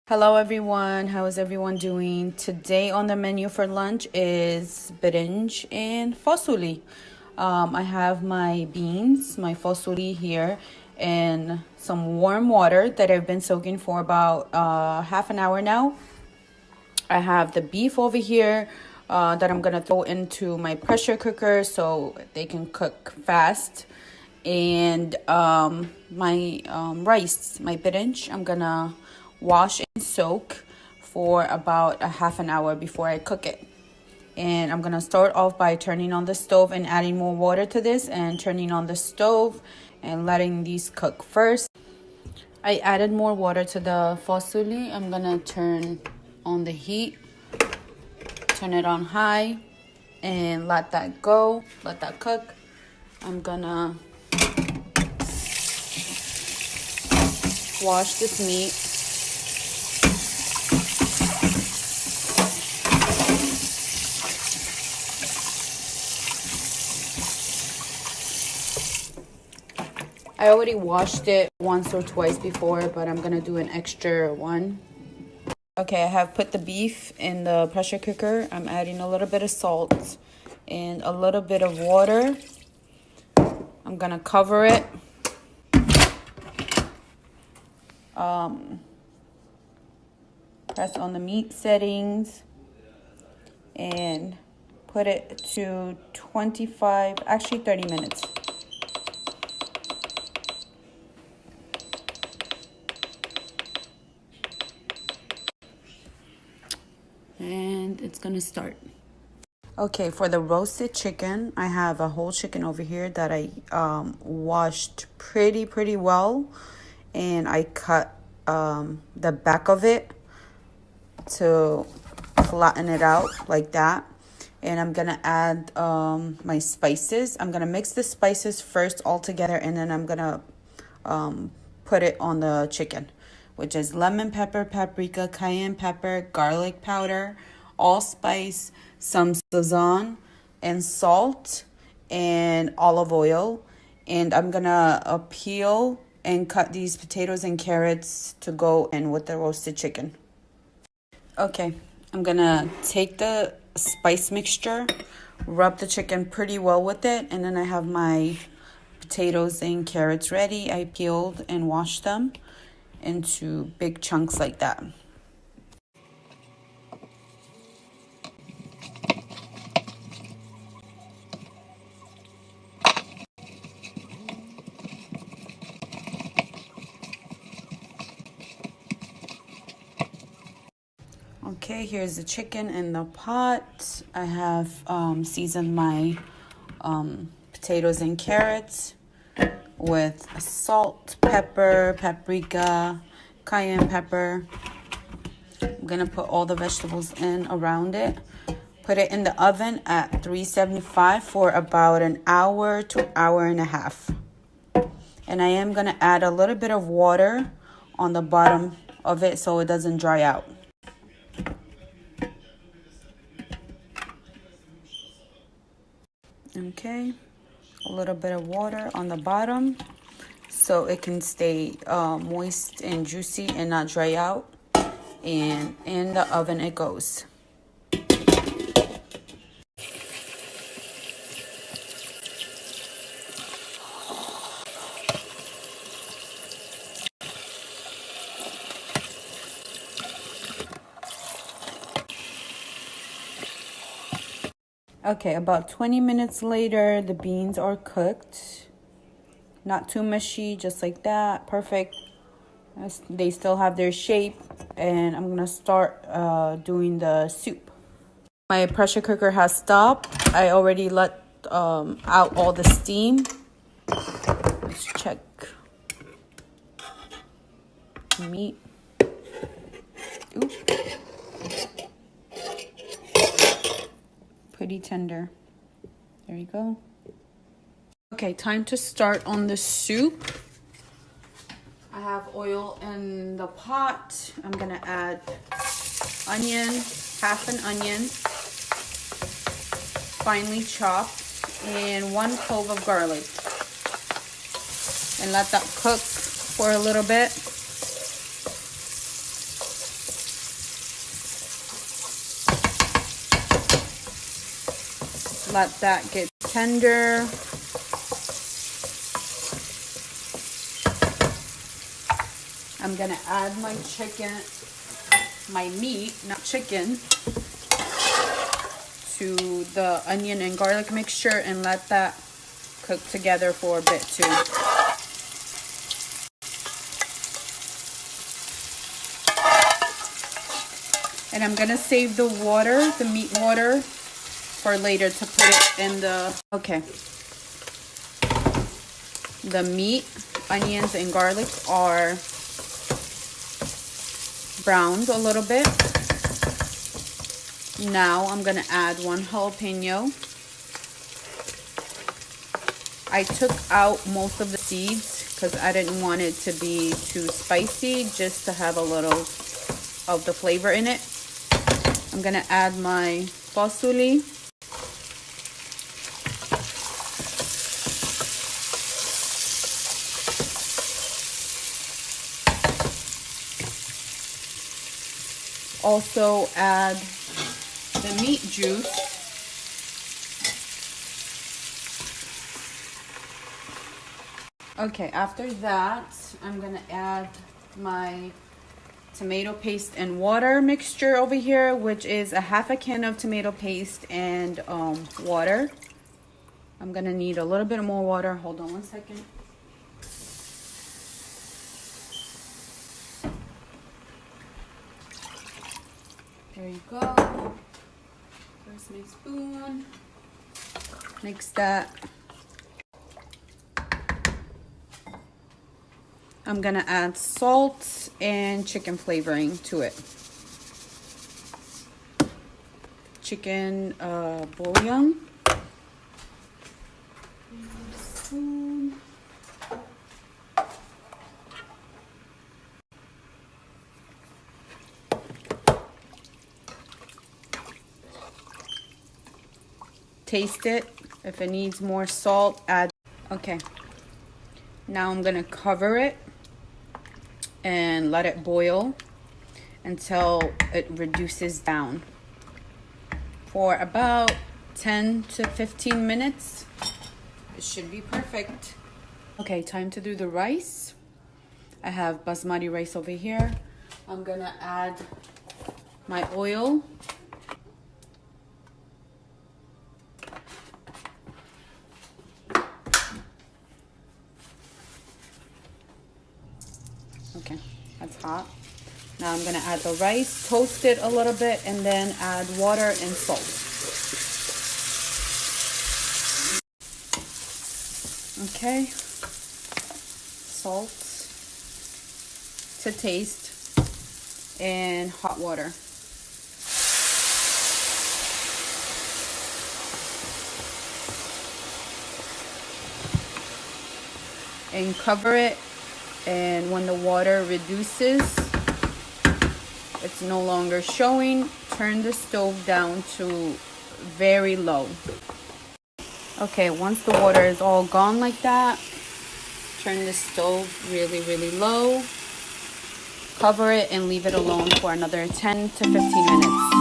Hello everyone, how is everyone doing? Today on the menu for lunch is brnj and fasolia. I have my beans, my fasolia here, and some warm water that I've been soaking for about half an hour now. I have the beef over here that I'm gonna throw into my pressure cooker so they can cook fast. And my rice, my brnj, I'm gonna wash and soak for about a half an hour before I cook it. And I'm gonna start off by turning on the stove and adding more water to this and turning on the stove and letting these cook first. I added more water to the fasolia. I'm gonna turn on the heat, turn it on high, and let that go, let that cook. I'm gonna wash this meat. I already washed it once or twice before, but I'm gonna do an extra one. Okay, I have put the beef in the pressure cooker. I'm adding a little bit of salt and a little bit of water. I'm gonna cover it. Press on the meat settings and put it to 30 minutes. And it's gonna start. Okay, for the roasted chicken, I have a whole chicken over here that I washed pretty well, and I cut the back of it to flatten it out like that. And I'm gonna add my spices. I'm gonna mix the spices first all together, and then I'm gonna put it on the chicken, which is lemon pepper, paprika, cayenne pepper, garlic powder, allspice, some sazon, and salt, and olive oil. And I'm gonna peel and cut these potatoes and carrots to go in with the roasted chicken. Okay, I'm gonna take the spice mixture, rub the chicken pretty well with it, and then I have my potatoes and carrots ready. I peeled and washed them into big chunks like that. Okay, here's the chicken in the pot. I have seasoned my potatoes and carrots with salt, pepper, paprika, cayenne pepper. I'm gonna put all the vegetables in around it. Put it in the oven at 375 for about an hour to hour and a half. And I am gonna add a little bit of water on the bottom of it so it doesn't dry out. Okay, a little bit of water on the bottom so it can stay moist and juicy and not dry out. And in the oven it goes. Okay, about 20 minutes later, the beans are cooked. Not too mushy, just like that. Perfect. They still have their shape. And I'm gonna start doing the soup. My pressure cooker has stopped. I already let out all the steam. Let's check. Meat. Ooh. Pretty tender. There you go. Okay, time to start on the soup. I have oil in the pot. I'm gonna add onion, half an onion, finely chopped, and 1 clove of garlic. And let that cook for a little bit. Let that get tender. I'm gonna add my chicken, my meat, not chicken, to the onion and garlic mixture and let that cook together for a bit too. And I'm gonna save the water, the meat water, for later to put it in the, okay. The meat, onions, and garlic are browned a little bit. Now I'm gonna add 1 jalapeno. I took out most of the seeds because I didn't want it to be too spicy, just to have a little of the flavor in it. I'm gonna add my fasolia. Also add the meat juice. Okay, after that, I'm gonna add my tomato paste and water mixture over here, which is a half a can of tomato paste and water. I'm gonna need a little bit more water. Hold on 1 second. There you go. Where's my spoon? Mix that. I'm gonna add salt and chicken flavoring to it. Chicken bouillon. Spoon. Taste it. If it needs more salt, add. Okay. Now I'm gonna cover it and let it boil until it reduces down for about 10 to 15 minutes. It should be perfect. Okay, time to do the rice. I have basmati rice over here. I'm gonna add my oil. Okay, that's hot. Now I'm gonna add the rice, toast it a little bit, and then add water and salt. Okay, salt to taste, and hot water. And cover it, and when the water reduces, it's no longer showing, turn the stove down to very low. Okay, once the water is all gone like that, turn the stove really, really low, cover it, and leave it alone for another 10 to 15 minutes.